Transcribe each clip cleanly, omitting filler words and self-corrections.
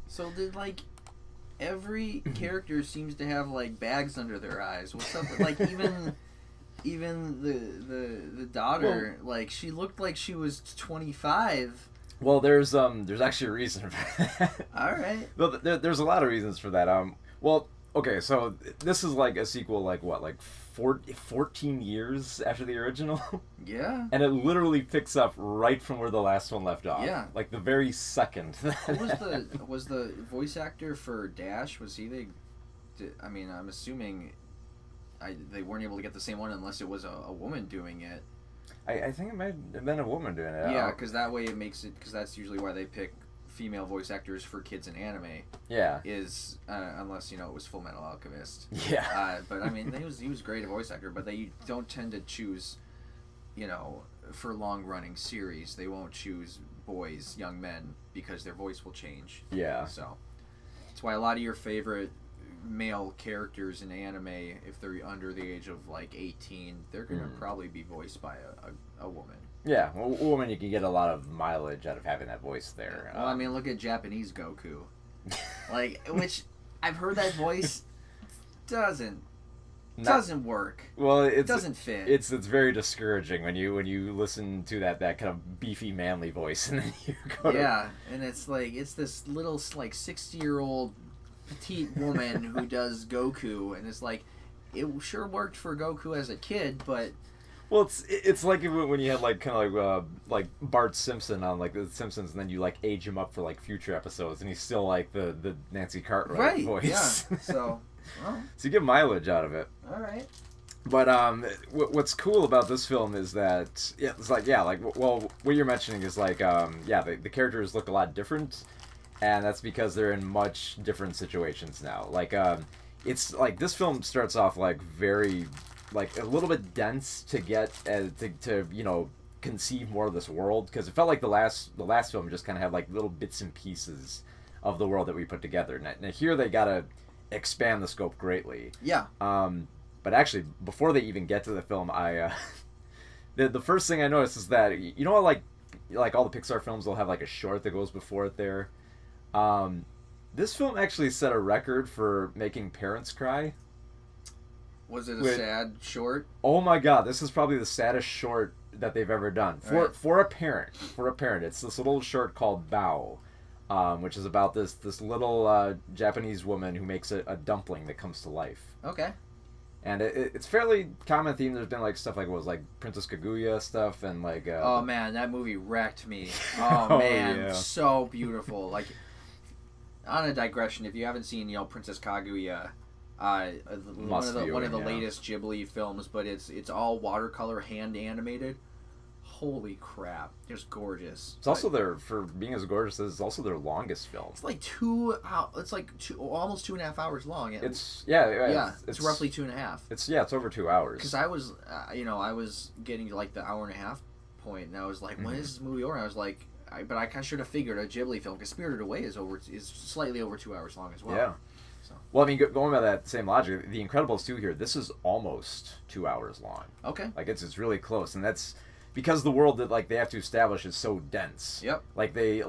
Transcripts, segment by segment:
So did like every character seems to have like bags under their eyes. What's up? Like even the daughter, like she looked like she was 25. Well, there's actually a reason for that. All right. Well, there's a lot of reasons for that. Well, okay, so this is like a sequel, like what, like 14 years after the original, Yeah. and it literally picks up right from where the last one left off. Yeah. Like the very second. Who was the voice actor for Dash? Was he the? I mean, I'm assuming they weren't able to get the same one unless it was a woman doing it. I think it might have been a woman doing it. Yeah, because that way it makes it, because that's usually why they pick female voice actors for kids in anime. Yeah. Is unless it was Full Metal Alchemist. Yeah. But I mean, he was great a voice actor, but they don't tend to choose, for long running series. They won't choose boys, young men, because their voice will change. Yeah. So that's why a lot of your favorite male characters in anime, if they're under the age of like 18, they're gonna probably be voiced by a woman. Yeah, a woman, you can get a lot of mileage out of having that voice there. Well, I mean, look at Japanese Goku, which I've heard that voice doesn't work. Well, it doesn't fit. It's very discouraging when you listen to that kind of beefy manly voice, and then you go and it's like it's this little like 60-year-old petite woman who does Goku, and it's like it sure worked for Goku as a kid, but well, it's like when you had like kind of like Bart Simpson on like The Simpsons, and then you like age him up for like future episodes, and he's still like the Nancy Cartwright voice. Yeah. So, well, so you get mileage out of it. All right. But what's cool about this film is that it's like well, what you're mentioning is like the characters look a lot different, and that's because they're in much different situations now. Like it's like this film starts off like very like a little bit dense to get to conceive more of this world, because it felt like the last film just kind of had like little bits and pieces of the world that we put together. Now here they gotta expand the scope greatly. Yeah. But actually, before they even get to the film, the first thing I noticed is that like all the Pixar films, they'll have like a short that goes before it there. This film actually set a record for making parents cry. Was it a sad short? Oh my god, this is probably the saddest short that they've ever done. For a parent. It's this little short called Bao, which is about this little Japanese woman who makes a dumpling that comes to life. Okay. And it's fairly common theme. There's been like stuff like what was like Princess Kaguya stuff and like. Oh man, that movie wrecked me. Oh man, yeah. So beautiful. Like, on a digression, if you haven't seen Princess Kaguya, one of the latest Ghibli films, but it's all watercolor, hand animated. Holy crap, just gorgeous. It's also for being as gorgeous as, it's also their longest film. It's like almost 2.5 hours long. It's roughly 2.5. It's over 2 hours. Because I was I was getting to like the hour and a half point, and I was like, when is this movie over? And I was like, but I kind of should have figured a Ghibli film, because Spirited Away is slightly over 2 hours long as well. Yeah. So. Well, I mean, going by that same logic, The Incredibles 2 here, this is almost 2 hours long. Okay. Like it's really close, and that's because the world that like they have to establish is so dense. Yep. Like it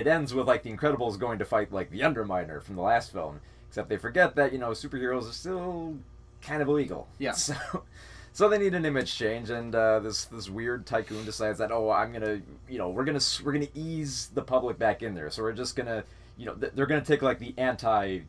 ends with like the Incredibles going to fight like the Underminer from the last film, except they forget that superheroes are still kind of illegal. Yeah. So they need an image change, and this weird tycoon decides that I'm gonna we're gonna ease the public back in there, so we're just gonna they're gonna take like the anti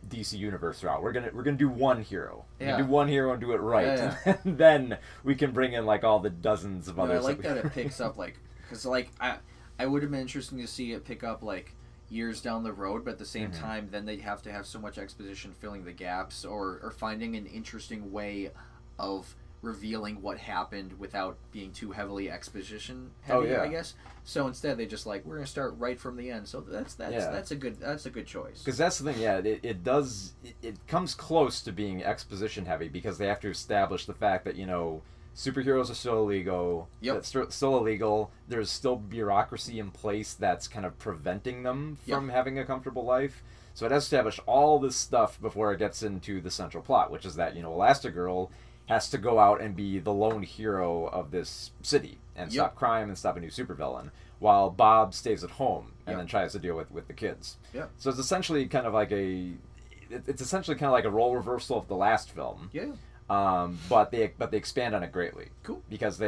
DC Universe route. We're gonna do one hero. Yeah. Do one hero and do it right, Yeah. and then we can bring in like all the dozens of others. I like that it picks up like, because like I would have been interesting to see it pick up like years down the road, but at the same time, then they'd have to have so much exposition filling the gaps, or finding an interesting way of revealing what happened without being too heavily exposition heavy, I guess. So instead, they just like, we're gonna start right from the end. So that's a good choice. Because that's the thing, it comes close to being exposition heavy, because they have to establish the fact that superheroes are still illegal. Yep. That's still illegal. There's still bureaucracy in place that's kind of preventing them from having a comfortable life. So it has to establish all this stuff before it gets into the central plot, which is that Elastigirl has to go out and be the lone hero of this city. and Yep. stop crime and stop a new supervillain, while Bob stays at home and Yep. then tries to deal with the kids. Yeah. So it's essentially kind of like it's essentially kind of like a role reversal of the last film. Yeah. But they expand on it greatly. Cool. Because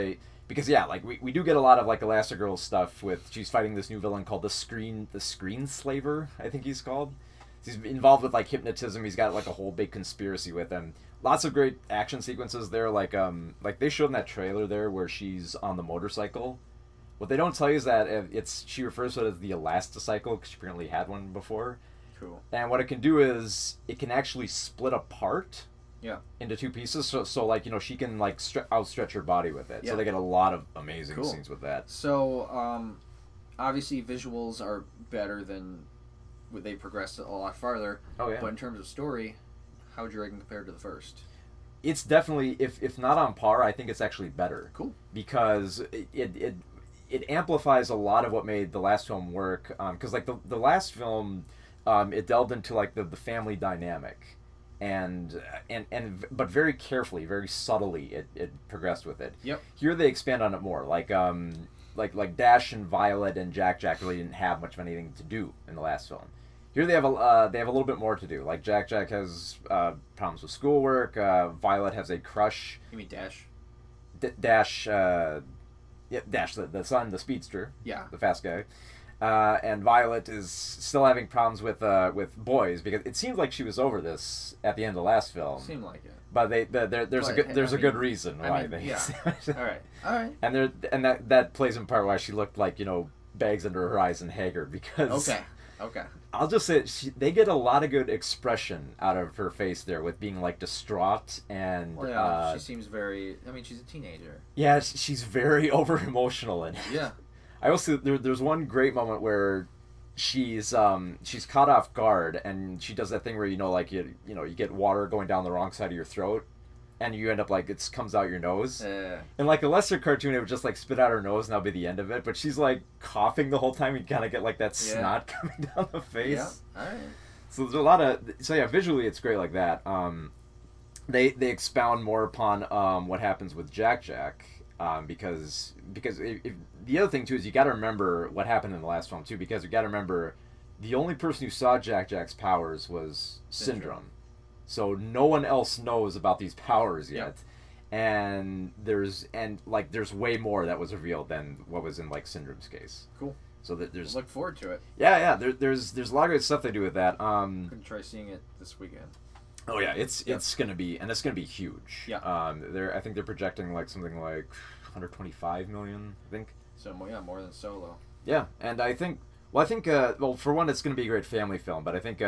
yeah, like we do get a lot of like Elastigirl stuff with she's fighting this new villain called the Screen Slaver, I think he's called. He's involved with like hypnotism. He's got like a whole big conspiracy with him. Lots of great action sequences there, like they showed in that trailer there where she's on the motorcycle. What they don't tell you is that she refers to it as the Elasticycle because she apparently had one before. Cool. And what it can do is it can actually split apart. Yeah. Into two pieces, so like she can like outstretch her body with it. Yeah. So they get a lot of amazing Cool. scenes with that. So obviously visuals are better than when they progress a lot farther. Oh yeah. But in terms of story, how would you reckon compared to the first? It's definitely, if not on par, I think it's actually better. Cool. Because it amplifies a lot of what made the last film work. Because like the last film, it delved into like the family dynamic. And but very carefully, very subtly, it progressed with it. Yep. Here they expand on it more, like Dash and Violet and Jack really didn't have much of anything to do in the last film. Here they have a little bit more to do. Like Jack has problems with schoolwork. Violet has a crush. You mean Dash? Dash, yeah, Dash the son, the speedster. Yeah. The fast guy. And Violet is still having problems with boys because it seems like she was over this at the end of the last film. Seemed like it. But there's a good reason why they. Yeah. All right. And that plays in part why she looked like bags under her eyes and haggard because. Okay. I'll just say they get a lot of good expression out of her face there with being like distraught and. Well, yeah, she seems very. I mean, she's a teenager. Yeah, she's very over emotional in it. Yeah. I also there's one great moment where she's caught off guard and she does that thing where you get water going down the wrong side of your throat and you end up like it comes out your nose. In like a lesser cartoon it would just like spit out her nose and that'll be the end of it, but she's like coughing the whole time. You kind of get like that snot coming down the face. Yeah. All right. So there's a lot of visually it's great like that. They expound more upon what happens with Jack. Because the other thing too is you got to remember what happened in the last film too, because you got to remember the only person who saw Jack's powers was Syndrome. So no one else knows about these powers yet. Yep. And there's way more that was revealed than what was in like Syndrome's case. Cool. So that there's look forward to it. Yeah. There's a lot of good stuff they do with that. I'm gonna try seeing it this weekend. Oh yeah, it's gonna be huge. Yeah. I think they're projecting like something like 125 million. I think. So more than Solo. Yeah, and I think for one, it's gonna be a great family film, but I think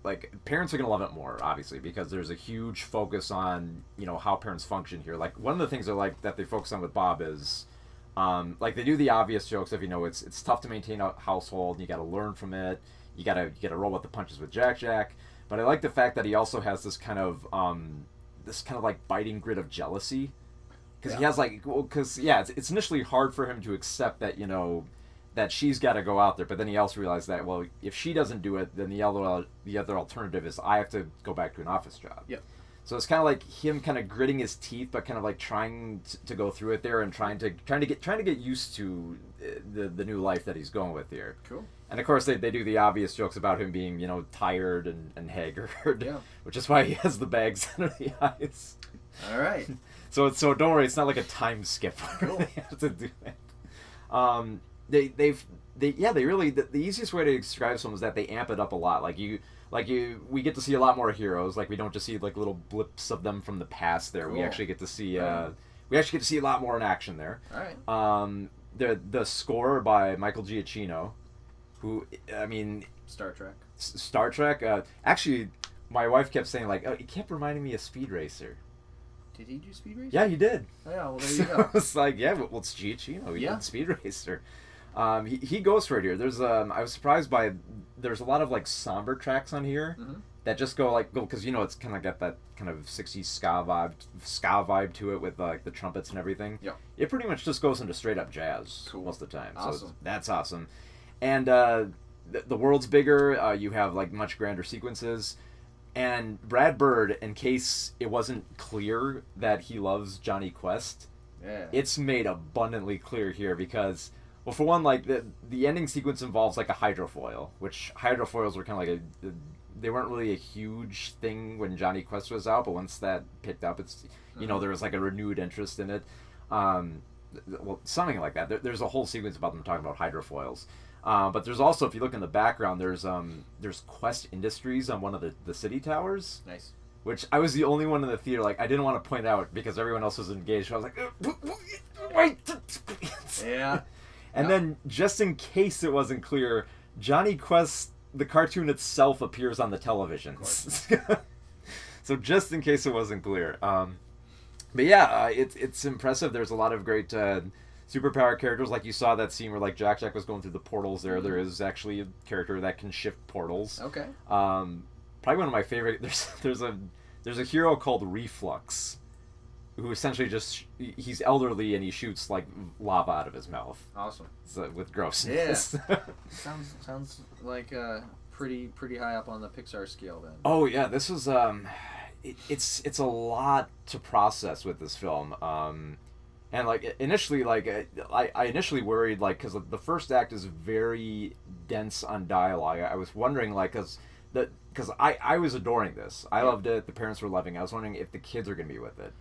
like parents are gonna love it more, obviously, because there's a huge focus on how parents function here. Like one of the things that they focus on with Bob is. Like they do the obvious jokes of it's tough to maintain a household. And you got to learn from it. You gotta roll with the punches with Jack. But I like the fact that he also has this kind of like biting grit of jealousy, because he has it's initially hard for him to accept that that she's got to go out there, but then he also realized that if she doesn't do it, then the other alternative is I have to go back to an office job. Yep. So it's kind of like him kind of gritting his teeth, but kind of like trying to go through it there and trying to get used to the new life that he's going with here. Cool. And of course they do the obvious jokes about him being tired and haggard, which is why he has the bags under the eyes. All right. So don't worry, it's not like a time skip. Cool. They have to do that. They really the easiest way to describe someone is that they amp it up a lot. We get to see a lot more heroes. Like we don't just see like little blips of them from the past there. Cool. We actually get to see a lot more in action there. All right. The score by Michael Giacchino, who Star Trek. Star Trek. Actually, my wife kept saying he kept reminding me of Speed Racer. Did he do Speed Racer? Yeah, he did. Oh, yeah, well there you go. It's like it's Giacchino. He did Speed Racer. He goes for it here. There's I was surprised by there's a lot of like somber tracks on here that just go because it's kind of got that kind of 60s ska vibe to it with like the trumpets and everything. Yeah. It pretty much just goes into straight up jazz most of the time. Awesome. So that's awesome. And the world's bigger. You have like much grander sequences. And Brad Bird, in case it wasn't clear that he loves Johnny Quest, Yeah. It's made abundantly clear here because, well, for one, like the ending sequence involves like a hydrofoil, which hydrofoils were kind of like they weren't really a huge thing when Johnny Quest was out, but once that picked up, it's there was like a renewed interest in it. Well, something like that. There's a whole sequence about them talking about hydrofoils. But there's also, if you look in the background, there's Quest Industries on one of the city towers. Nice. Which I was the only one in the theater, like, I didn't want to point out because everyone else was engaged. So I was like, wait. Yeah. And then, just in case it wasn't clear, Johnny Quest, the cartoon itself, appears on the television. So just in case it wasn't clear. But yeah, it's impressive. There's a lot of great superpower characters. Like you saw that scene where like Jack was going through the portals there. There is actually a character that can shift portals. Okay. Probably one of my favorite. There's a hero called Reflux, who essentially just he's elderly and he shoots like lava out of his mouth. Awesome. With grossness. Yeah. sounds like pretty high up on the Pixar scale then. Oh yeah, this was it's a lot to process with this film. And like initially, like I initially worried, like, because the first act is very dense on dialogue. I was wondering, like, because I was adoring this. I loved it. The parents were loving it. I was wondering if the kids are going to be with it.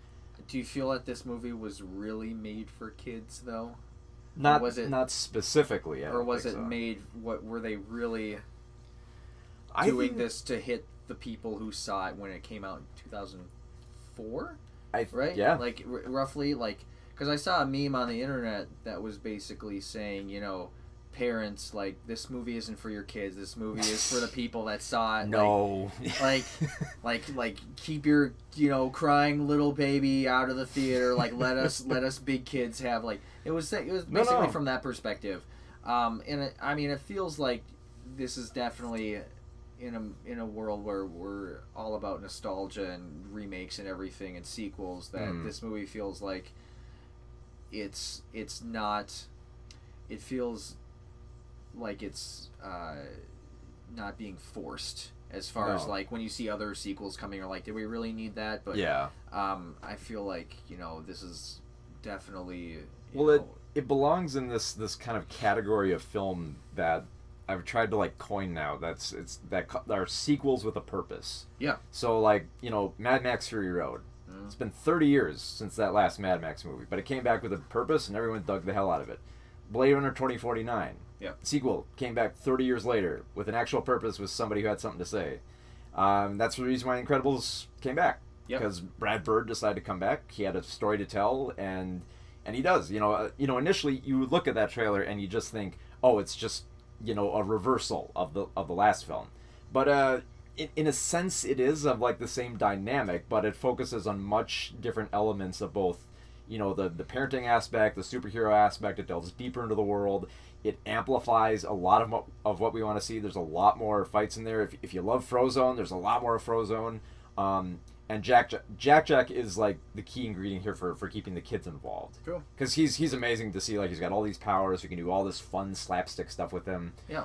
Do you feel that this movie was really made for kids, though? Not specifically. Or was it made? What were they really doing this to hit the people who saw it when it came out in 2004? Right? Yeah. Like roughly, like, because I saw a meme on the internet that was basically saying, parents, like, this movie isn't for your kids. This movie is for the people that saw it. No. Like keep your, crying little baby out of the theater. Like, let us big kids have, like, it was basically from that perspective. And it feels like this is definitely in a world where we're all about nostalgia and remakes and everything and sequels, that this movie feels like it's not. It feels like it's not being forced as far as like when you see other sequels coming, you're like, did we really need that? But yeah, I feel like this is definitely it belongs in this kind of category of film that I've tried to like coin now. That are sequels with a purpose. Yeah. So like Mad Max Fury Road. It's been 30 years since that last Mad Max movie, but it came back with a purpose and everyone dug the hell out of it. Blade Runner 2049. Yeah. Sequel came back 30 years later with an actual purpose, with somebody who had something to say. That's the reason why Incredibles came back. Because Brad Bird decided to come back. He had a story to tell, and he does. Initially you look at that trailer and you just think, oh, it's just a reversal of the last film. But in a sense, it is of like the same dynamic, but it focuses on much different elements of both. The parenting aspect, the superhero aspect. It delves deeper into the world. It amplifies a lot of what we want to see. There's a lot more fights in there. If you love Frozone, there's a lot more of Frozone. And Jack is like the key ingredient here for keeping the kids involved. Cool. Because he's amazing to see. Like, he's got all these powers. You can do all this fun slapstick stuff with him. Yeah.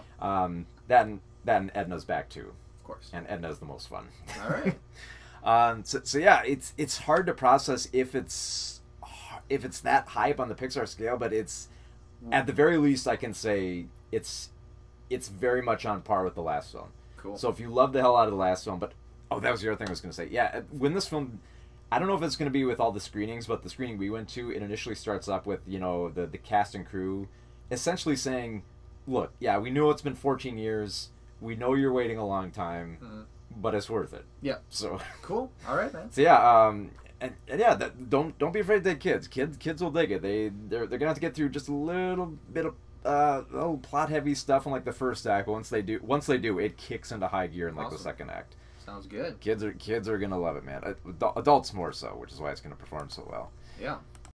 That and Edna's back too. Of course. And Edna's the most fun. All right. So yeah, it's hard to process if it's that high up on the Pixar scale, but it's, at the very least, I can say it's very much on par with the last film. Cool. So if you love the hell out of the last film, that was the other thing I was going to say. Yeah, when this film, I don't know if it's going to be with all the screenings, but the screening we went to, it initially starts up with the cast and crew essentially saying, look, yeah, we know it's been 14 years, we know you're waiting a long time, but it's worth it. Yeah. So cool. All right, man. So yeah, and yeah, don't be afraid to take kids. Kids will dig it. They're gonna have to get through just a little bit of little plot heavy stuff in like the first act, but once they do, it kicks into high gear in like the second act. Sounds good. Kids are gonna love it, man. Adults more so, which is why it's gonna perform so well. Yeah.